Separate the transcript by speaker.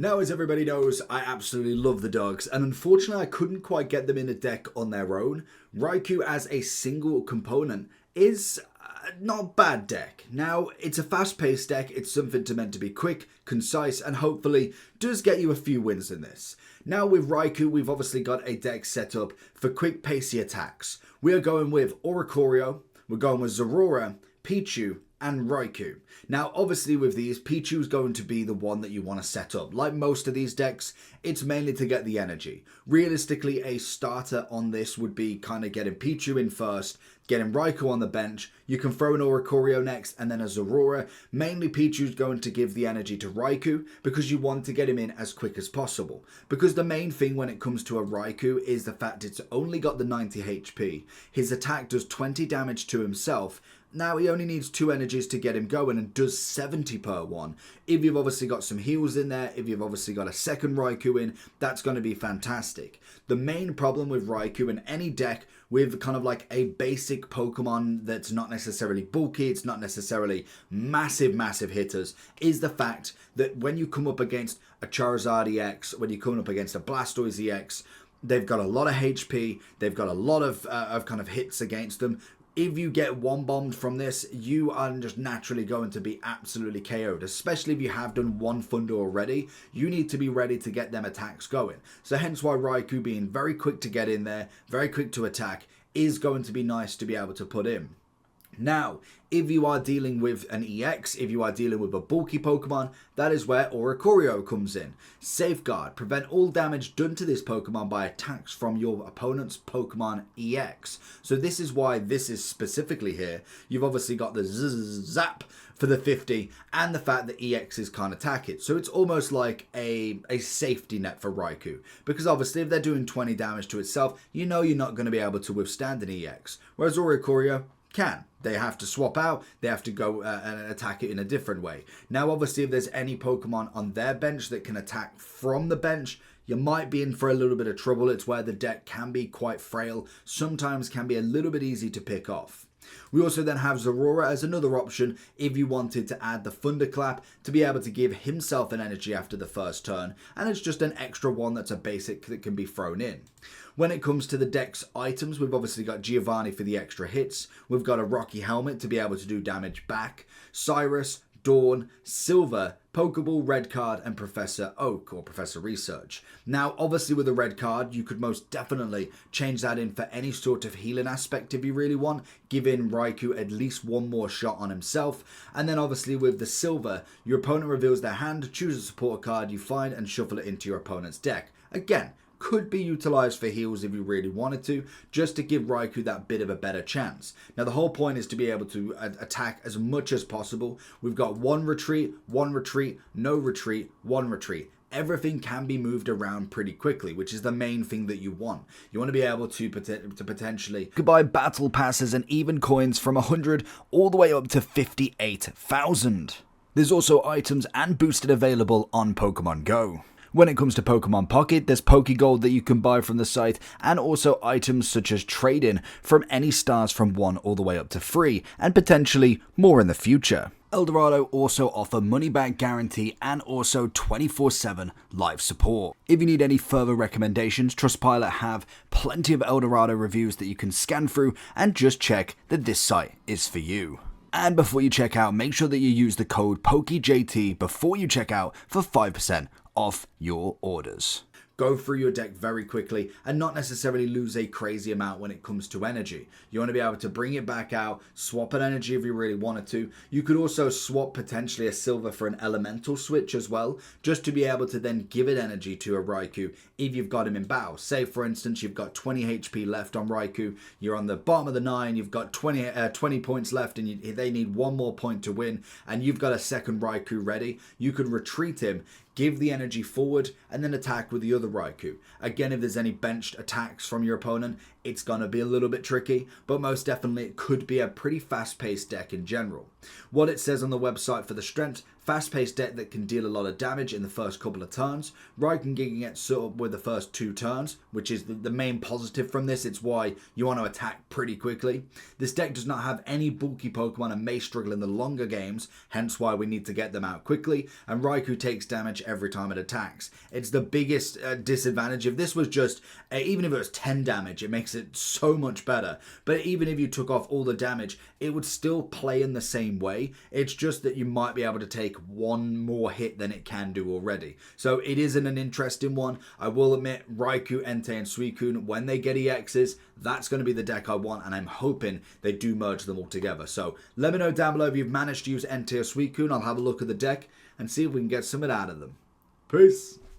Speaker 1: Now, as everybody knows, I absolutely love the dogs, and unfortunately I couldn't quite get them in a deck on their own. Raikou as a single component is not a bad deck. Now, it's a fast-paced deck, it's something meant to be quick, concise, and hopefully does get you a few wins in this. Now with Raikou, we've obviously got a deck set up for quick, pacey attacks. We are going with Oricorio, we're going with Zorora, Pichu, and Raikou. Now, obviously with these, Pichu is going to be the one that you want to set up. Like most of these decks, it's mainly to get the energy. Realistically, a starter on this would be kind of getting Pichu in first, getting Raikou on the bench. You can throw an Oricorio next and then a Zorora. Mainly Pichu's going to give the energy to Raikou because you want to get him in as quick as possible. Because the main thing when it comes to a Raikou is the fact it's only got the 90 HP. His attack does 20 damage to himself. Now, he only needs 2 energies to get him going and does 70 per one. If you've obviously got some heals in there, if you've obviously got a second Raikou in, that's going to be fantastic. The main problem with Raikou in any deck with kind of like a basic Pokemon that's not necessarily bulky, it's not necessarily massive hitters, is the fact that when you come up against a Charizard EX, when you come up against a Blastoise EX, they've got a lot of HP, they've got a lot of kind of hits against them. If you get one bombed from this, you are just naturally going to be absolutely KO'd, especially if you have done one Thunder already. You need to be ready to get them attacks going. So hence why Raikou being very quick to get in there, very quick to attack, is going to be nice to be able to put in. Now, if you are dealing with an EX, if you are dealing with a bulky Pokemon, that is where Oricorio comes in. Safeguard, prevent all damage done to this Pokemon by attacks from your opponent's Pokemon EX. So this is why this is specifically here. You've obviously got the Zap for the 50 and the fact that EXs can't attack it. So it's almost like a safety net for Raikou. Because obviously if they're doing 20 damage to itself, you know you're not going to be able to withstand an EX. Whereas Oricorio can. They have to swap out, they have to go and attack it in a different way. Now obviously if there's any Pokemon on their bench that can attack from the bench, you might be in for a little bit of trouble. It's where the deck can be quite frail, sometimes can be a little bit easy to pick off. We also then have Zorora as another option if you wanted to add the Thunderclap to be able to give himself an energy after the first turn, and it's just an extra one that's a basic that can be thrown in. When it comes to the deck's items, we've obviously got Giovanni for the extra hits, we've got a Rocky Helmet to be able to do damage back, Cyrus, Dawn, Silver, Pokeball, Red Card, and Professor Oak, or Professor Research. Now, obviously with a red card, you could most definitely change that in for any sort of healing aspect if you really want, giving Raikou at least one more shot on himself. And then obviously with the Silver, your opponent reveals their hand, choose a support card you find, and shuffle it into your opponent's deck. Again, could be utilized for heals if you really wanted to, just to give Raikou that bit of a better chance. Now the whole point is to be able to attack as much as possible. We've got one retreat, no retreat, one retreat. Everything can be moved around pretty quickly, which is the main thing that you want. You want to be able to potentially buy battle passes and even coins from 100 all the way up to 58,000. There's also items and boosted available on Pokemon Go. When it comes to Pokemon Pocket, there's Pokegold that you can buy from the site, and also items such as trade-in from any stars from 1 all the way up to 3, and potentially more in the future. Eldorado also offer money-back guarantee and also 24/7 live support. If you need any further recommendations, Trustpilot have plenty of Eldorado reviews that you can scan through and just check that this site is for you. And before you check out, make sure that you use the code POKEJT before you check out for 5% off your orders. Go through your deck very quickly and not necessarily lose a crazy amount when it comes to energy. You want to be able to bring it back out, swap an energy if you really wanted to. You could also swap potentially a Silver for an elemental switch as well, just to be able to then give it energy to a Raikou if you've got him in battle. Say for instance you've got 20 HP left on Raikou, you're on the bottom of the 9, you've got 20 points left and they need one more point to win, and you've got a second Raikou ready. You could retreat him, give the energy forward, and then attack with the other Raikou. Again, if there's any benched attacks from your opponent, it's going to be a little bit tricky, but most definitely it could be a pretty fast-paced deck in general. What it says on the website for the strength, fast-paced deck that can deal a lot of damage in the first couple of turns. Raikou can get sort of with the first 2 turns, which is the main positive from this. It's why you want to attack pretty quickly. This deck does not have any bulky Pokemon and may struggle in the longer games, hence why we need to get them out quickly, and Raikou takes damage every time it attacks. It's the biggest disadvantage. If this was just, even if it was 10 damage, it makes it so much better. But even if you took off all the damage, it would still play in the same way. It's just that you might be able to take one more hit than it can do already. So it isn't an interesting one. I will admit, Raikou, Entei, and Suicune, when they get EXs, that's going to be the deck I want, and I'm hoping they do merge them all together. So let me know down below if you've managed to use Entei or Suicune. I'll have a look at the deck and see if we can get something out of them. Peace!